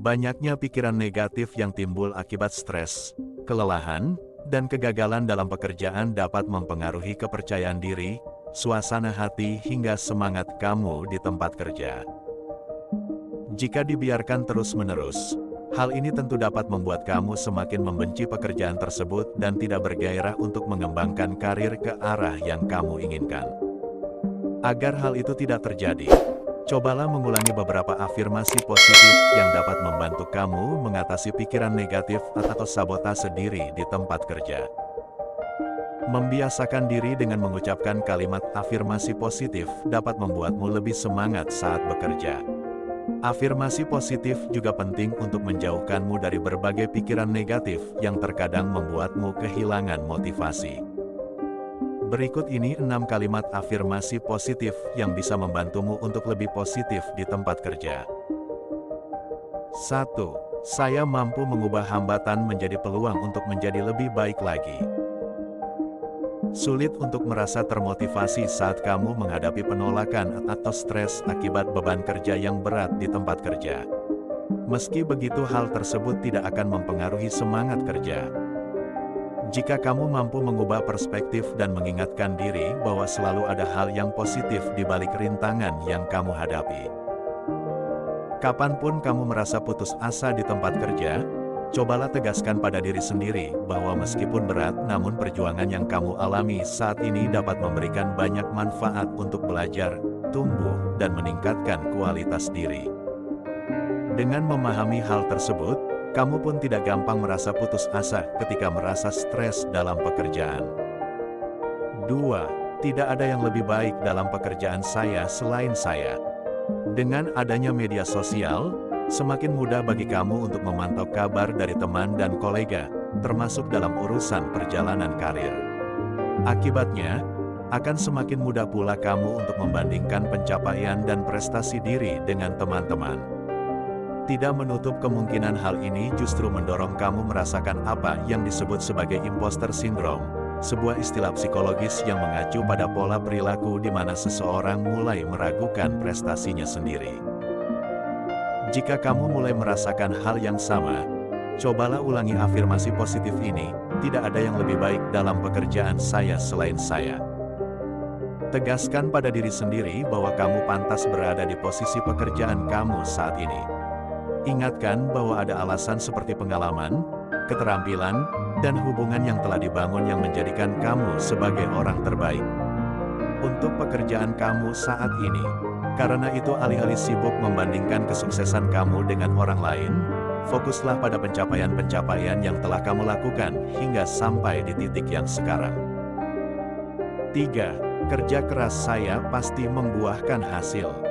Banyaknya pikiran negatif yang timbul akibat stres, kelelahan, dan kegagalan dalam pekerjaan dapat mempengaruhi kepercayaan diri, suasana hati hingga semangat kamu di tempat kerja. Jika dibiarkan terus-menerus, hal ini tentu dapat membuat kamu semakin membenci pekerjaan tersebut dan tidak bergairah untuk mengembangkan karir ke arah yang kamu inginkan. Agar hal itu tidak terjadi, cobalah mengulangi beberapa afirmasi positif yang dapat membantu kamu mengatasi pikiran negatif atau sabotase diri di tempat kerja. Membiasakan diri dengan mengucapkan kalimat afirmasi positif dapat membuatmu lebih semangat saat bekerja. Afirmasi positif juga penting untuk menjauhkanmu dari berbagai pikiran negatif yang terkadang membuatmu kehilangan motivasi. Berikut ini 6 kalimat afirmasi positif yang bisa membantumu untuk lebih positif di tempat kerja. 1. Saya mampu mengubah hambatan menjadi peluang untuk menjadi lebih baik lagi. Sulit untuk merasa termotivasi saat kamu menghadapi penolakan atau stres akibat beban kerja yang berat di tempat kerja. Meski begitu, hal tersebut tidak akan mempengaruhi semangat kerja. Jika kamu mampu mengubah perspektif dan mengingatkan diri bahwa selalu ada hal yang positif di balik rintangan yang kamu hadapi. Kapanpun kamu merasa putus asa di tempat kerja, cobalah tegaskan pada diri sendiri bahwa meskipun berat, namun perjuangan yang kamu alami saat ini dapat memberikan banyak manfaat untuk belajar, tumbuh, dan meningkatkan kualitas diri. Dengan memahami hal tersebut, kamu pun tidak gampang merasa putus asa ketika merasa stres dalam pekerjaan. 2. Tidak ada yang lebih baik dalam pekerjaan saya selain saya. Dengan adanya media sosial, semakin mudah bagi kamu untuk memantau kabar dari teman dan kolega, termasuk dalam urusan perjalanan karir. Akibatnya, akan semakin mudah pula kamu untuk membandingkan pencapaian dan prestasi diri dengan teman-teman. Tidak menutup kemungkinan hal ini justru mendorong kamu merasakan apa yang disebut sebagai imposter syndrome, sebuah istilah psikologis yang mengacu pada pola perilaku di mana seseorang mulai meragukan prestasinya sendiri. Jika kamu mulai merasakan hal yang sama, cobalah ulangi afirmasi positif ini, tidak ada yang lebih baik dalam pekerjaan saya selain saya. Tegaskan pada diri sendiri bahwa kamu pantas berada di posisi pekerjaan kamu saat ini. Ingatkan bahwa ada alasan seperti pengalaman, keterampilan, dan hubungan yang telah dibangun yang menjadikan kamu sebagai orang terbaik untuk pekerjaan kamu saat ini. Karena itu, alih-alih sibuk membandingkan kesuksesan kamu dengan orang lain, fokuslah pada pencapaian-pencapaian yang telah kamu lakukan hingga sampai di titik yang sekarang. 3. Kerja keras saya pasti membuahkan hasil.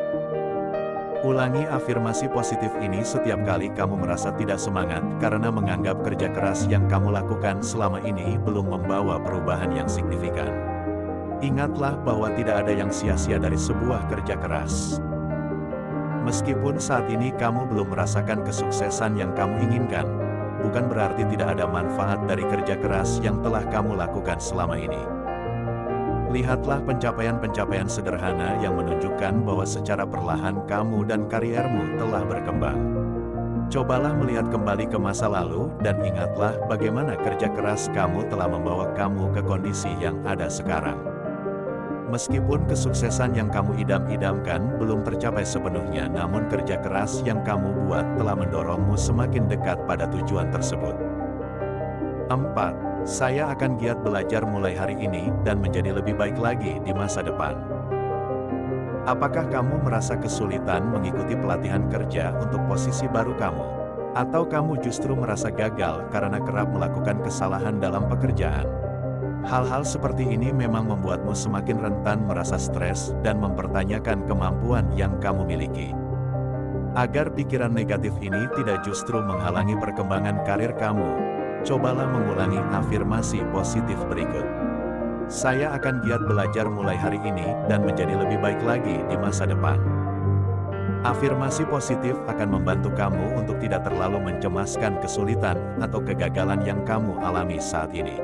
Ulangi afirmasi positif ini setiap kali kamu merasa tidak semangat karena menganggap kerja keras yang kamu lakukan selama ini belum membawa perubahan yang signifikan. Ingatlah bahwa tidak ada yang sia-sia dari sebuah kerja keras. Meskipun saat ini kamu belum merasakan kesuksesan yang kamu inginkan, bukan berarti tidak ada manfaat dari kerja keras yang telah kamu lakukan selama ini. Lihatlah pencapaian-pencapaian sederhana yang menunjukkan bahwa secara perlahan kamu dan kariermu telah berkembang. Cobalah melihat kembali ke masa lalu dan ingatlah bagaimana kerja keras kamu telah membawa kamu ke kondisi yang ada sekarang. Meskipun kesuksesan yang kamu idam-idamkan belum tercapai sepenuhnya, namun kerja keras yang kamu buat telah mendorongmu semakin dekat pada tujuan tersebut. 4. Saya akan giat belajar mulai hari ini dan menjadi lebih baik lagi di masa depan. Apakah kamu merasa kesulitan mengikuti pelatihan kerja untuk posisi baru kamu? Atau kamu justru merasa gagal karena kerap melakukan kesalahan dalam pekerjaan? Hal-hal seperti ini memang membuatmu semakin rentan merasa stres dan mempertanyakan kemampuan yang kamu miliki. Agar pikiran negatif ini tidak justru menghalangi perkembangan karir kamu, cobalah mengulangi afirmasi positif berikut. Saya akan giat belajar mulai hari ini dan menjadi lebih baik lagi di masa depan. Afirmasi positif akan membantu kamu untuk tidak terlalu mencemaskan kesulitan atau kegagalan yang kamu alami saat ini.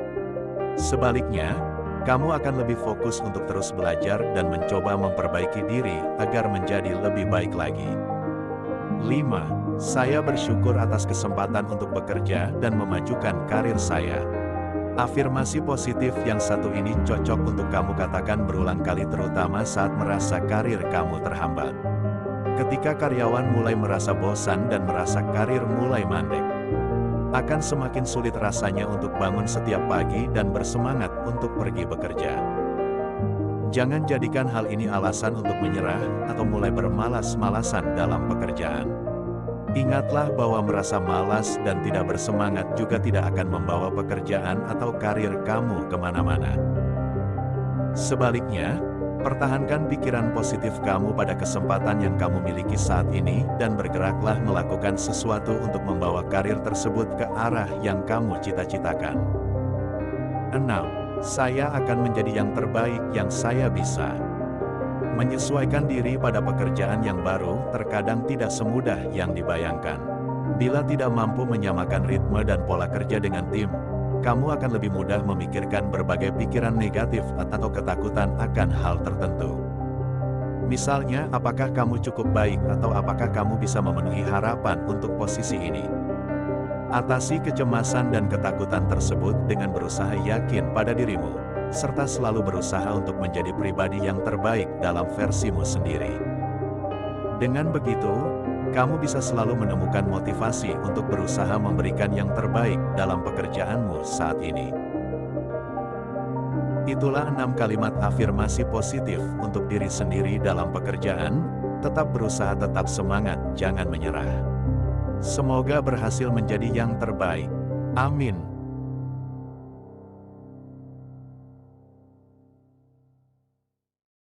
Sebaliknya, kamu akan lebih fokus untuk terus belajar dan mencoba memperbaiki diri agar menjadi lebih baik lagi. 5. Saya bersyukur atas kesempatan untuk bekerja dan memajukan karir saya. Afirmasi positif yang satu ini cocok untuk kamu katakan berulang kali terutama saat merasa karir kamu terhambat. Ketika karyawan mulai merasa bosan dan merasa karir mulai mandek, akan semakin sulit rasanya untuk bangun setiap pagi dan bersemangat untuk pergi bekerja. Jangan jadikan hal ini alasan untuk menyerah atau mulai bermalas-malasan dalam pekerjaan. Ingatlah bahwa merasa malas dan tidak bersemangat juga tidak akan membawa pekerjaan atau karir kamu kemana-mana. Sebaliknya, pertahankan pikiran positif kamu pada kesempatan yang kamu miliki saat ini dan bergeraklah melakukan sesuatu untuk membawa karir tersebut ke arah yang kamu cita-citakan. 6. Saya akan menjadi yang terbaik yang saya bisa. Menyesuaikan diri pada pekerjaan yang baru terkadang tidak semudah yang dibayangkan. Bila tidak mampu menyamakan ritme dan pola kerja dengan tim, kamu akan lebih mudah memikirkan berbagai pikiran negatif atau ketakutan akan hal tertentu. Misalnya, apakah kamu cukup baik atau apakah kamu bisa memenuhi harapan untuk posisi ini? Atasi kecemasan dan ketakutan tersebut dengan berusaha yakin pada dirimu, serta selalu berusaha untuk menjadi pribadi yang terbaik dalam versimu sendiri. Dengan begitu, kamu bisa selalu menemukan motivasi untuk berusaha memberikan yang terbaik dalam pekerjaanmu saat ini. Itulah 6 kalimat afirmasi positif untuk diri sendiri dalam pekerjaan. Tetap berusaha, tetap semangat, jangan menyerah. Semoga berhasil menjadi yang terbaik. Amin.